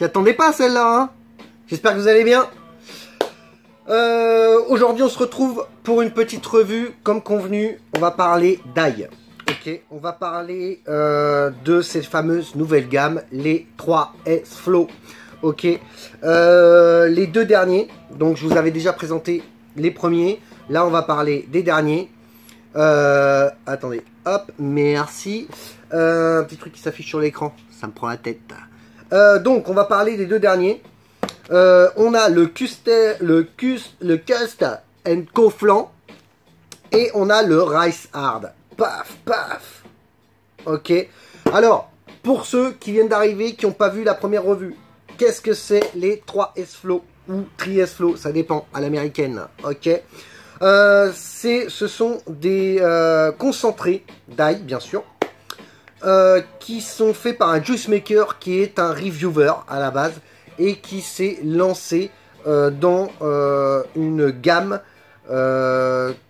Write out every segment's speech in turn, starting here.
attendais pas celle-là, hein. J'espère que vous allez bien. Aujourd'hui, on se retrouve pour une petite revue. Comme convenu, on va parler d'ail. Ok, on va parler de cette fameuse nouvelle gamme, les 3S Flow. Ok, les deux derniers. Donc, je vous avais déjà présenté les premiers. Là, on va parler des derniers. Attendez, hop, merci. Un petit truc qui s'affiche sur l'écran, ça me prend la tête. Donc, on va parler des deux derniers. On a le Cust Co Flan et on a le Rice Hard. Paf, paf. Ok. Alors, pour ceux qui viennent d'arriver, qui n'ont pas vu la première revue, qu'est-ce que c'est les 3S Flow ou 3S Flow, ça dépend, à l'américaine. Ok. Ce sont des concentrés d'ail, bien sûr, qui sont faits par un juice maker qui est un reviewer à la base et qui s'est lancé dans une gamme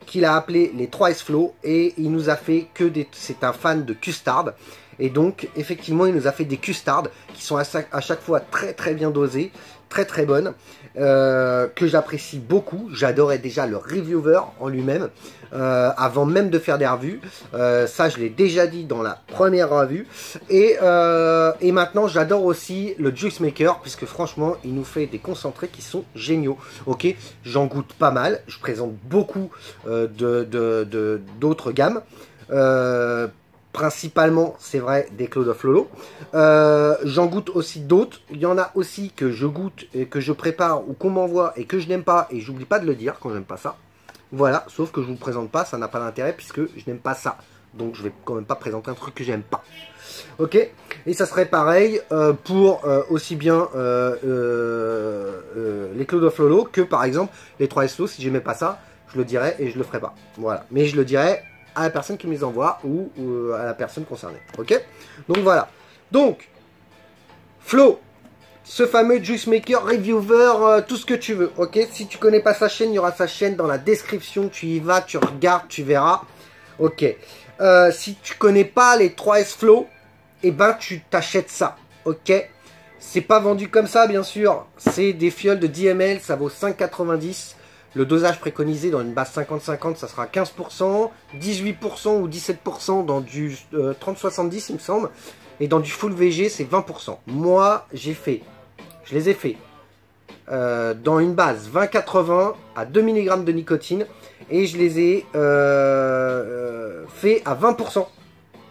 qu'il a appelé les 3S Flow, et il nous a fait que des... C'est un fan de custard, et donc effectivement il nous a fait des custards qui sont à chaque fois très bien dosés, très bonnes, que j'apprécie beaucoup. J'adorais déjà le reviewer en lui-même avant même de faire des revues, ça je l'ai déjà dit dans la première revue, et maintenant j'adore aussi le juice maker, puisque franchement il nous fait des concentrés qui sont géniaux. Ok, j'en goûte pas mal, je présente beaucoup d'autres gammes, principalement, c'est vrai, des Cloud of Lolo. J'en goûte aussi d'autres. Il y en a aussi que je goûte et que je prépare ou qu'on m'envoie et que je n'aime pas. Et j'oublie pas de le dire quand j'aime pas ça. Voilà, sauf que je vous le présente pas, ça n'a pas d'intérêt puisque je n'aime pas ça. Donc je vais quand même pas présenter un truc que j'aime pas. Ok. Et ça serait pareil pour aussi bien les Cloud of Lolo que par exemple les 3S Flow. Si j'aimais pas ça, je le dirais et je le ferai pas. Voilà. Mais je le dirais à la personne qui me les envoie ou à la personne concernée. Ok. Donc voilà. Donc, Flo, ce fameux juice maker, reviewer, tout ce que tu veux. Ok. Si tu connais pas sa chaîne, il y aura sa chaîne dans la description. Tu y vas, tu regardes, tu verras. Ok. Si tu connais pas les 3S Flow, eh ben tu t'achètes ça. Ok. C'est pas vendu comme ça, bien sûr. C'est des fioles de 10 ml, ça vaut 5,90 €. Le dosage préconisé dans une base 50-50, ça sera 15%, 18% ou 17% dans du 30-70, il me semble. Et dans du full VG, c'est 20%. Moi, je les ai fait dans une base 20-80 à 2 mg de nicotine. Et je les ai fait à 20%.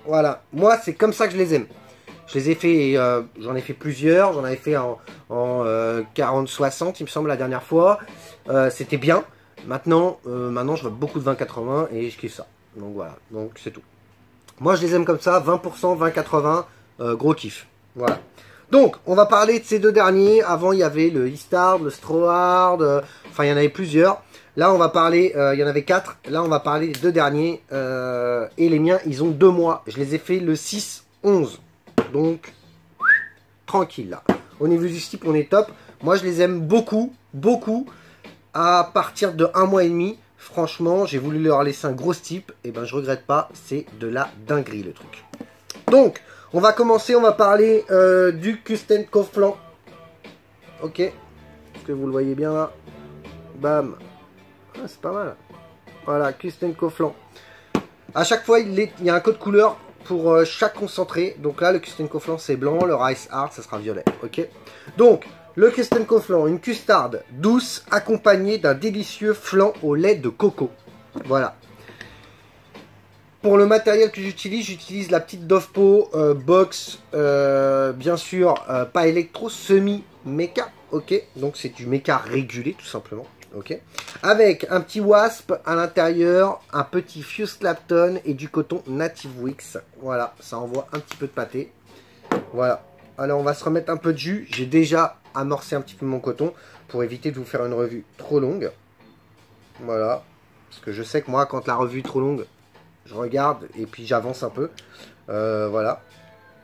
Voilà, moi, c'est comme ça que je les aime. Je les ai fait, j'en ai fait plusieurs, j'en avais fait en 40-60 il me semble la dernière fois, c'était bien. Maintenant je vois beaucoup de 20-80 et je kiffe ça, donc voilà, donc c'est tout. Moi je les aime comme ça, 20%, 20-80, gros kiff, voilà. Donc on va parler de ces deux derniers. Avant il y avait le Eastard, le Strawhard, enfin il y en avait plusieurs. Là on va parler, il y en avait 4, là on va parler des deux derniers, et les miens ils ont 2 mois, je les ai fait le 6-11. Donc, tranquille là. Au niveau du type, on est top. Moi, je les aime beaucoup. À partir de 1 mois et demi. Franchement, j'ai voulu leur laisser un gros type. Et ben, je regrette pas. C'est de la dinguerie, le truc. Donc, on va commencer. On va parler du Co Flan. Ok. Est-ce que vous le voyez bien là? Bam. Ah, c'est pas mal. Voilà, Co Flan. À chaque fois, il y a un code couleur pour chaque concentré. Donc là, le Co Flan c'est blanc, le Rice Hard ça sera violet. Ok. Donc le Co Flan, une custarde douce accompagnée d'un délicieux flan au lait de coco. Voilà. Pour le matériel que j'utilise la petite Dovpo box, bien sûr, pas électro, semi méca. Ok. Donc c'est du méca régulé tout simplement. Ok, avec un petit wasp à l'intérieur, un petit Fuse Clapton et du coton Native Wix. Voilà, ça envoie un petit peu de pâté. Voilà, alors on va se remettre un peu de jus. J'ai déjà amorcé un petit peu mon coton pour éviter de vous faire une revue trop longue. Voilà, parce que je sais que moi quand la revue est trop longue, je regarde et puis j'avance un peu. Voilà,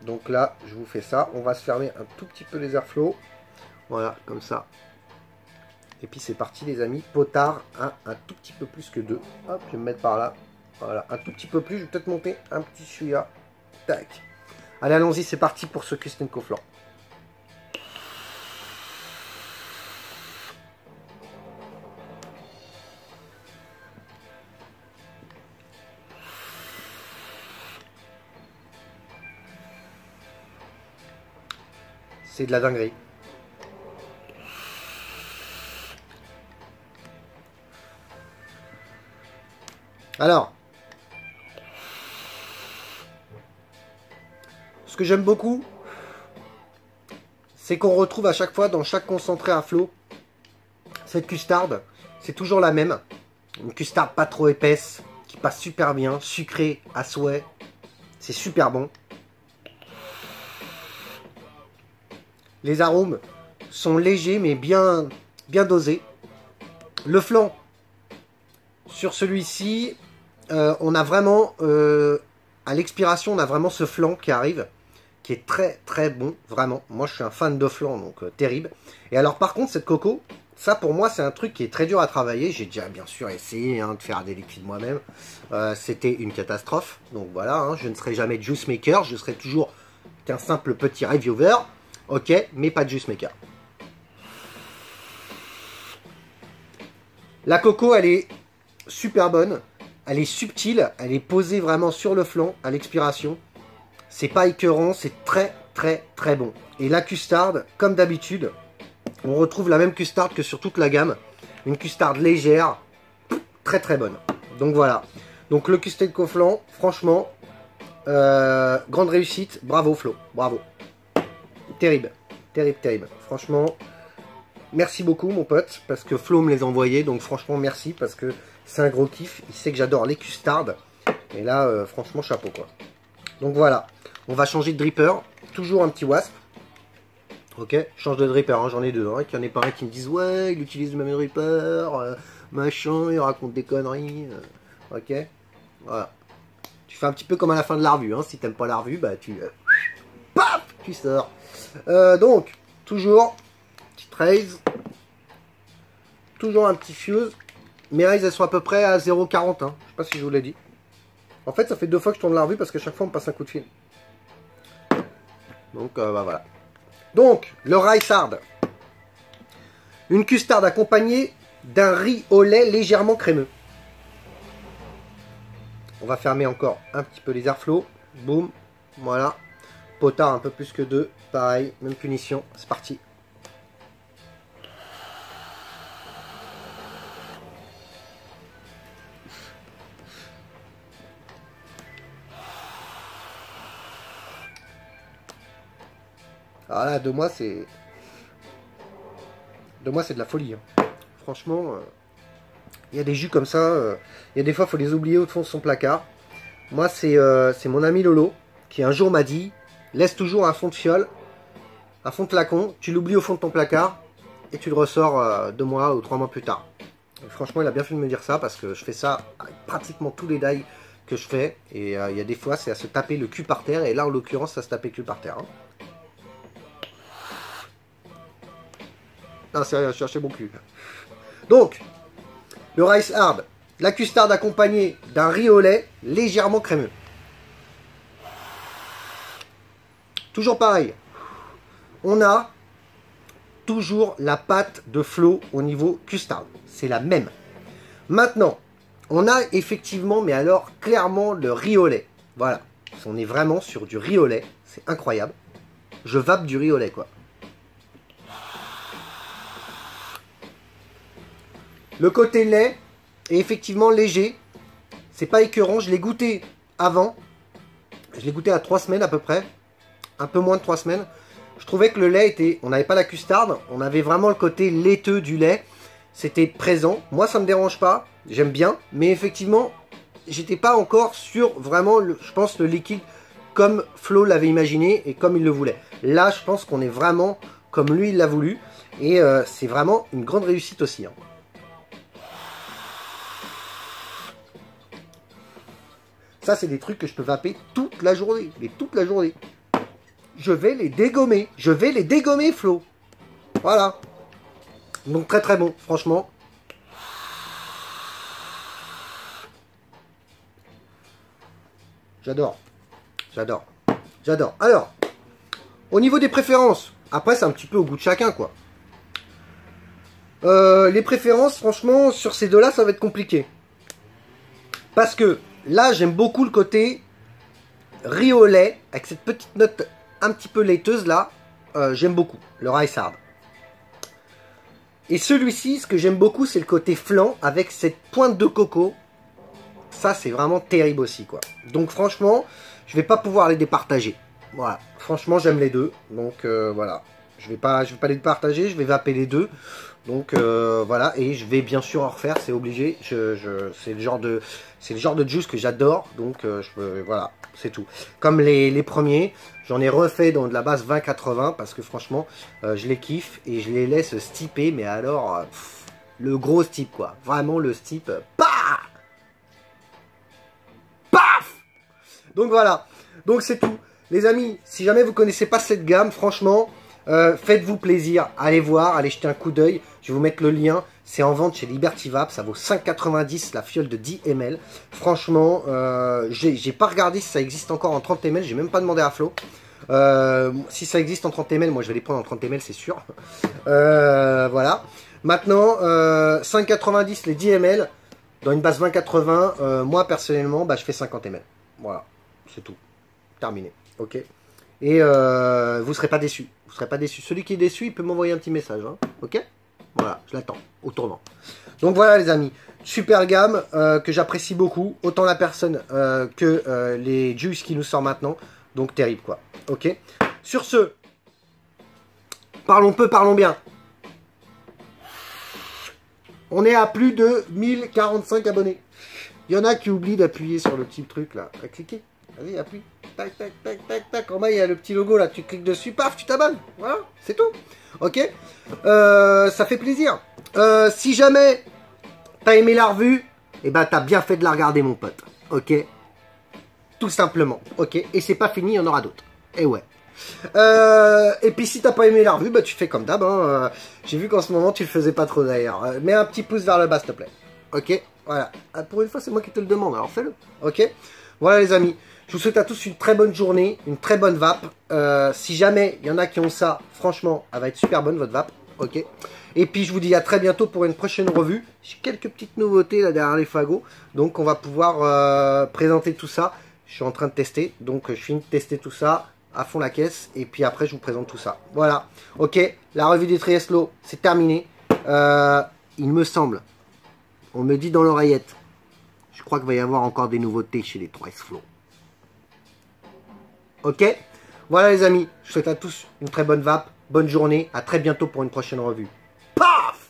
donc là je vous fais ça. On va se fermer un tout petit peu les airflows. Voilà, comme ça. Et puis c'est parti les amis, potard, un tout petit peu plus que 2. Hop, je vais me mettre par là. Voilà, un tout petit peu plus, je vais peut-être monter un petit chouïa. Tac. Allez, allons-y, c'est parti pour ce Co Flan. c'est de la dinguerie. Alors, ce que j'aime beaucoup, c'est qu'on retrouve à chaque fois dans chaque concentré à flot cette custarde. C'est toujours la même. Une custarde pas trop épaisse, qui passe super bien, sucrée à souhait. C'est super bon. Les arômes sont légers mais bien dosés. Le flan, sur celui-ci, on a vraiment, à l'expiration, on a vraiment ce flan qui arrive, qui est très très bon, vraiment. Moi je suis un fan de flan, donc terrible. Et alors par contre, cette coco, ça pour moi c'est un truc qui est très dur à travailler. J'ai déjà bien sûr essayé de faire des liquides moi-même. C'était une catastrophe. Donc voilà, hein, je ne serai jamais juice maker, je serai toujours qu'un simple petit reviewer. Ok, mais pas de juice maker. La coco, elle est super bonne. Elle est subtile, elle est posée vraiment sur le flanc à l'expiration. C'est pas écœurant, c'est très très très bon. Et la custarde, comme d'habitude, on retrouve la même custarde que sur toute la gamme. Une custarde légère, très très bonne. Donc voilà. Donc le custard flan, franchement, grande réussite. Bravo Flo, bravo. Terrible, terrible, terrible. Franchement, merci beaucoup mon pote, parce que Flo me les a envoyés. Donc franchement, merci, parce que c'est un gros kiff. Il sait que j'adore les custardes. Et là, franchement, chapeau quoi. Donc voilà, on va changer de dripper. Toujours un petit wasp. Ok, change de dripper, hein, j'en ai deux. Hein, qu'il y en ait pas un qui me dise ouais, il utilise le même dripper, machin, il raconte des conneries. Ok, voilà. Tu fais un petit peu comme à la fin de la revue. Hein, si t'aimes pas la revue, bah tu... paf, tu sors. Donc, toujours, petite raise. Toujours un petit fuse. Mes raises, elles sont à peu près à 0,40. Hein. Je sais pas si je vous l'ai dit. En fait, ça fait 2 fois que je tourne la revue parce que chaque fois, on me passe un coup de fil. Donc, bah voilà. Donc, le rice hard. Une custarde accompagnée d'un riz au lait légèrement crémeux. On va fermer encore un petit peu les airflows. Boum. Voilà. Potard un peu plus que 2. Pareil, même punition. C'est parti. Alors là, 2 mois, c'est... 2 mois, c'est de la folie. Hein. Franchement, il y a des jus comme ça. Il y a des fois, il faut les oublier au fond de son placard. Moi, c'est mon ami Lolo qui un jour m'a dit, laisse toujours un fond de fiole, un fond de flacon, tu l'oublies au fond de ton placard et tu le ressors 2 mois ou 3 mois plus tard. Et franchement, il a bien fait de me dire ça parce que je fais ça avec pratiquement tous les dies que je fais. Et il y a des fois, c'est à se taper le cul par terre. Et là, en l'occurrence, ça se taper le cul par terre. Hein. Non, c'est rien, je cherchais mon cul. Donc, le rice hard, la custarde accompagnée d'un riz au lait légèrement crémeux. Toujours pareil. On a toujours la pâte de Flo au niveau custarde. C'est la même. Maintenant, on a effectivement, mais alors clairement, le riz au lait. Voilà. On est vraiment sur du riz au lait. C'est incroyable. Je vape du riz au lait, quoi. Le côté lait est effectivement léger. C'est pas écœurant. Je l'ai goûté avant. Je l'ai goûté à 3 semaines à peu près. Un peu moins de 3 semaines. Je trouvais que le lait était... On n'avait pas la custarde. On avait vraiment le côté laiteux du lait. C'était présent. Moi, ça me dérange pas. J'aime bien. Mais effectivement, j'étais pas encore sur vraiment, je pense, le liquide comme Flo l'avait imaginé et comme il le voulait. Là, je pense qu'on est vraiment comme lui, il l'a voulu. Et c'est vraiment une grande réussite aussi. Hein. Ça, c'est des trucs que je peux vaper toute la journée. Mais toute la journée. Je vais les dégommer. Je vais les dégommer, Flo. Voilà. Donc, très très bon, franchement. J'adore. J'adore. J'adore. Alors, au niveau des préférences. Après, c'est un petit peu au goût de chacun, quoi. Les préférences, franchement, sur ces deux-là, ça va être compliqué. Parce que... Là, j'aime beaucoup le côté riz au lait, avec cette petite note un petit peu laiteuse là. j'aime beaucoup, le Rice Hard. Et celui-ci, ce que j'aime beaucoup, c'est le côté flan avec cette pointe de coco. Ça, c'est vraiment terrible aussi, quoi. Donc, franchement, je vais pas pouvoir les départager. Voilà. Franchement, j'aime les deux. Donc, voilà. Je vais pas les départager. Je vais vaper les deux. Donc, voilà. Et je vais bien sûr en refaire. C'est obligé. C'est le genre de juice que j'adore. Donc, voilà. C'est tout. Comme les premiers, j'en ai refait dans de la base 20-80. Parce que, franchement, je les kiffe. Et je les laisse stiper. Mais alors, le gros stip, quoi. Vraiment, le stip. Paf! Donc voilà, donc c'est tout. Les amis, si jamais vous connaissez pas cette gamme, franchement, faites-vous plaisir. Allez voir, allez jeter un coup d'œil. Je vais vous mettre le lien. C'est en vente chez Liberty Vape. Ça vaut 5,90 la fiole de 10 ml. Franchement, j'ai pas regardé si ça existe encore en 30 ml. J'ai même pas demandé à Flo. Si ça existe en 30 ml, moi je vais les prendre en 30 ml, c'est sûr. Voilà. Maintenant, 5,90 les 10 ml. Dans une base 20-80, moi personnellement, bah, je fais 50 ml. Voilà. C'est tout. Terminé. Ok. Et vous serez pas déçus. Vous serez pas déçus. Celui qui est déçu, il peut m'envoyer un petit message. Hein. Ok. Voilà. Je l'attends. Au tournant. Donc voilà les amis. Super gamme que j'apprécie beaucoup. Autant la personne que les juice qui nous sort maintenant. Donc terrible quoi. Ok. Sur ce. Parlons peu, parlons bien. On est à plus de 1045 abonnés. Il y en a qui oublient d'appuyer sur le petit truc là. À cliquer. Vas-y, appuie. Tac, tac, tac, tac, tac. En bas, il y a le petit logo là. Tu cliques dessus, paf, tu t'abonnes. Voilà, c'est tout. Ok. Ça fait plaisir. Si jamais t'as aimé la revue, eh ben t'as bien fait de la regarder, mon pote. Ok. Tout simplement. Ok. Et c'est pas fini, il y en aura d'autres. Et ouais. Et puis si t'as pas aimé la revue, bah tu fais comme d'hab. Hein. J'ai vu qu'en ce moment tu le faisais pas trop d'ailleurs. Mets un petit pouce vers le bas, s'il te plaît. Ok. Voilà. Pour une fois, c'est moi qui te le demande. Alors fais-le. Ok. Voilà les amis. Je vous souhaite à tous une très bonne journée, une très bonne vape. Si jamais il y en a qui ont ça, franchement, elle va être super bonne votre vape. Ok. Et puis je vous dis à très bientôt pour une prochaine revue. J'ai quelques petites nouveautés là derrière les fagots. Donc on va pouvoir présenter tout ça. Je suis en train de tester. Donc je finis de tester tout ça à fond la caisse. Et puis après je vous présente tout ça. Voilà. Ok. La revue des Trieslo, c'est terminé. Il me semble. On me dit dans l'oreillette. Je crois qu'il va y avoir encore des nouveautés chez les Trieslo. Ok. Voilà les amis. Je vous souhaite à tous une très bonne vape. Bonne journée. À très bientôt pour une prochaine revue. Paf!